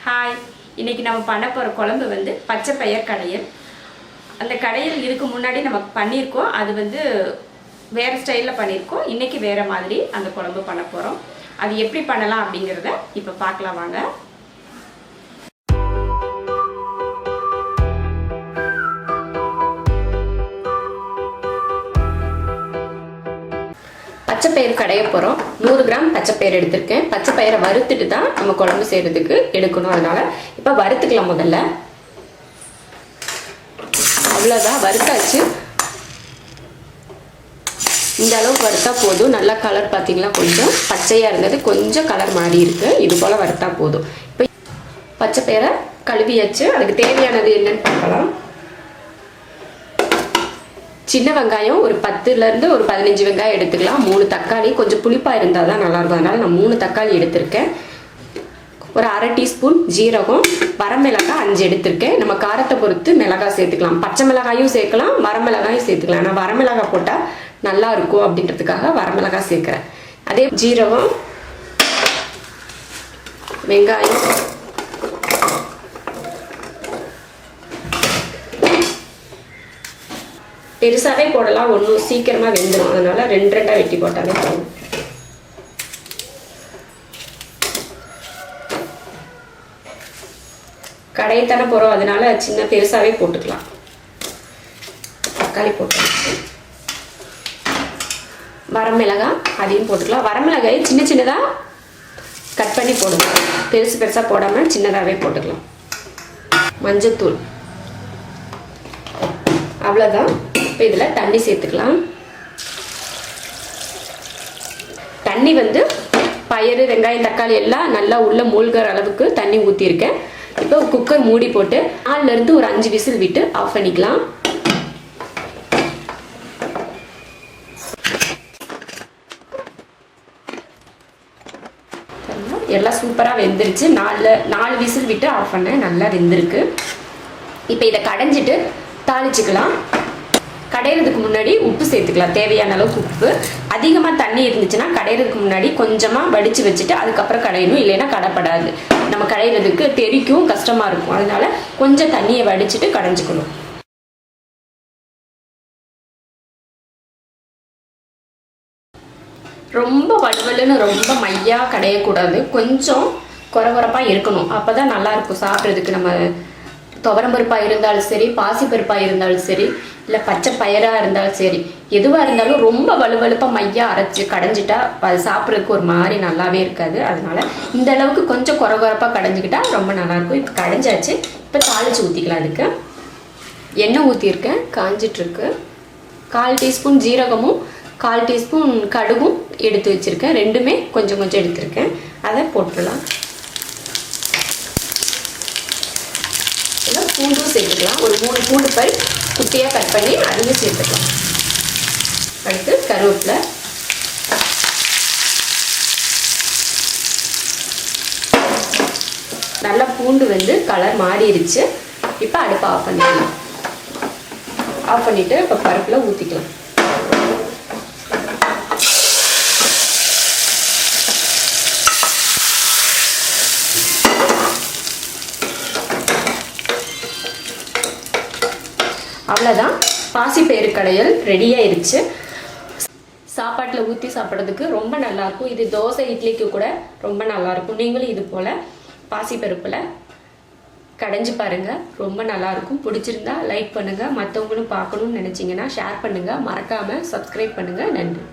Hi, இன்னைக்கு நம்ம பண்ண போகிற குழம்பு வந்து பச்சை பயிர் கடையல். அந்த கடையல் இதுக்கு முன்னாடி நம்ம பண்ணியிருக்கோம். அது வந்து வேறு ஸ்டைலில் பண்ணியிருக்கோம். இன்றைக்கி வேறு மாதிரி அந்த குழம்பு பண்ண போகிறோம். அது எப்படி பண்ணலாம் அப்படிங்கிறத இப்போ பார்க்கலாம் வாங்க. பச்சைப்பயிறு கடைய போகிறோம். 100 கிராம் பச்சைப்பயிறு எடுத்திருக்கேன். பச்சைப்பயிரை வறுத்துட்டு தான் நம்ம குழம்பு செய்கிறதுக்கு எடுக்கணும். அதனால் இப்போ வறுத்துக்கலாம். முதல்ல அவ்வளோதான், வறுத்தாச்சு. இந்த அளவுக்கு வறுத்தா போதும். நல்லா கலர் பார்த்தீங்களா, கொஞ்சம் பச்சையாக இருந்தது, கொஞ்சம் கலர் மாறி இருக்குது. இது போல் வறுத்தா போதும். இப்போ பச்சைப்பயிரை கழுவியாச்சு. அதுக்கு தேவையானது என்னன்னு பார்க்கலாம். சின்ன வெங்காயம் ஒரு 10லேருந்து ஒரு 15 வெங்காயம் எடுத்துக்கலாம். 3 தக்காளி, கொஞ்சம் புளிப்பாக இருந்தால் தான் நல்லாயிருக்கும். அதனால் நான் 3 தக்காளி எடுத்திருக்கேன். ஒரு அரை டீஸ்பூன் ஜீரகம், வரமிளகாய் 5 எடுத்திருக்கேன். நம்ம காரத்தை பொறுத்து மிளகாய் சேர்த்துக்கலாம். பச்சை மிளகாயும் சேர்க்கலாம், வரமிளகாயும் சேர்த்துக்கலாம். நான் வரமிளகாய் போட்டால் நல்லா இருக்கும் அப்படின்றதுக்காக வரமிளகாய் சேர்க்குறேன். அதே ஜீரகம், வெங்காயம், பெருசாகவே போடலாம், ஒன்றும் சீக்கிரமாக வெந்துடும். அதனால் 2 வெட்டி போட்டாலே போதும். கடையத்தானே போகிறோம், அதனால சின்ன பெருசாகவே போட்டுக்கலாம். தக்காளி போட்டு வரமிளகாய் அதையும் போட்டுக்கலாம். வரமிளகாய் சின்ன சின்னதாக கட் பண்ணி போடுங்க. பெருசு பெருசாக போடாமல் சின்னதாகவே போட்டுக்கலாம். மஞ்சத்தூள் அவ்வளோதான். இப்போ இதில் தண்ணி சேர்த்துக்கலாம். தண்ணி வந்து பயிறு, வெங்காயம், தக்காளி எல்லாம் நல்லா உள்ள மூழ்கிற அளவுக்கு தண்ணி ஊற்றிருக்கேன். இப்போ குக்கர் மூடி போட்டு 4லேருந்து ஒரு 5 விசில் விட்டு ஆஃப் பண்ணிக்கலாம். எல்லாம் சூப்பராக வெந்துருச்சு. 4 விசில் விட்டு ஆஃப் பண்ணேன். நல்லா வெந்திருக்கு. இப்போ இதை கடைஞ்சிட்டு தாளிச்சுக்கலாம். கடையிறதுக்கு முன்னாடி உப்பு சேர்த்துக்கலாம், தேவையான அளவுக்கு உப்பு. அதிகமாக தண்ணி இருந்துச்சுன்னா கடையிறதுக்கு முன்னாடி கொஞ்சமாக வடித்து வச்சுட்டு அதுக்கப்புறம் கடையணும். இல்லைன்னா கடைப்படாது. நம்ம கடையிறதுக்கு தெரிக்கும், கஷ்டமாக இருக்கும். அதனால கொஞ்சம் தண்ணியை வடிச்சிட்டு கடைஞ்சிக்கணும். ரொம்ப வலுவலுன்னு ரொம்ப மையாக கடையக்கூடாது. கொஞ்சம் குறகுறப்பாக இருக்கணும். அப்போ தான் நல்லாயிருக்கும் சாப்பிட்றதுக்கு. நம்ம துவரம்பருப்பாக இருந்தாலும் சரி, பாசிப்பருப்பாக இருந்தாலும் சரி, இல்லை பச்சை பயிராக இருந்தாலும் சரி, எதுவாக இருந்தாலும் ரொம்ப வலுவலுப்பாக மையாக அரைச்சி கடைஞ்சிட்டா அது சாப்பிட்றதுக்கு ஒரு மாதிரி நல்லாவே இருக்காது. அதனால இந்த அளவுக்கு கொஞ்சம் குறகுறப்பாக கடைஞ்சிக்கிட்டா ரொம்ப நல்லாயிருக்கும். இப்போ கடைஞ்சாச்சு. இப்போ தாளித்து ஊற்றிக்கலாம். அதுக்கு எண்ணெய் ஊற்றிருக்கேன், காஞ்சிட்ருக்கு. 1/4 டீஸ்பூன் ஜீரகமும் 1/4 டீஸ்பூன் கடுகும் எடுத்து வச்சுருக்கேன். ரெண்டுமே கொஞ்சம் கொஞ்சம் எடுத்துருக்கேன். அதை போட்டுடலாம். பூண்டும் சேர்த்துக்கலாம். ஒரு 3 பூண்டு பல் குட்டியாக கட் பண்ணி அதையும் சேர்த்துக்கலாம். அடுத்து கருவேப்பிலை, நல்லா பூண்டு வந்து கலர் மாறிடுச்சு. இப்போ அடுப்பை ஆஃப் பண்ணிக்கலாம். ஆஃப் பண்ணிவிட்டு இப்போ பருப்பில் ஊற்றிக்கலாம். அவ்வளோதான், பாசிப்பயிறு கடையல் ரெடி ஆயிடுச்சு. சாப்பாட்டில் ஊற்றி சாப்பிட்றதுக்கு ரொம்ப நல்லாயிருக்கும். இது தோசை, இட்லிக்கு கூட ரொம்ப நல்லாயிருக்கும். நீங்களும் இது போல் பாசிப்பருப்பில் கடைஞ்சி பாருங்கள், ரொம்ப நல்லாயிருக்கும். பிடிச்சிருந்தா லைக் பண்ணுங்கள். மற்றவங்களும் பார்க்கணுன்னு நினச்சிங்கன்னா ஷேர் பண்ணுங்கள். மறக்காமல் சப்ஸ்கிரைப் பண்ணுங்கள். நன்றி.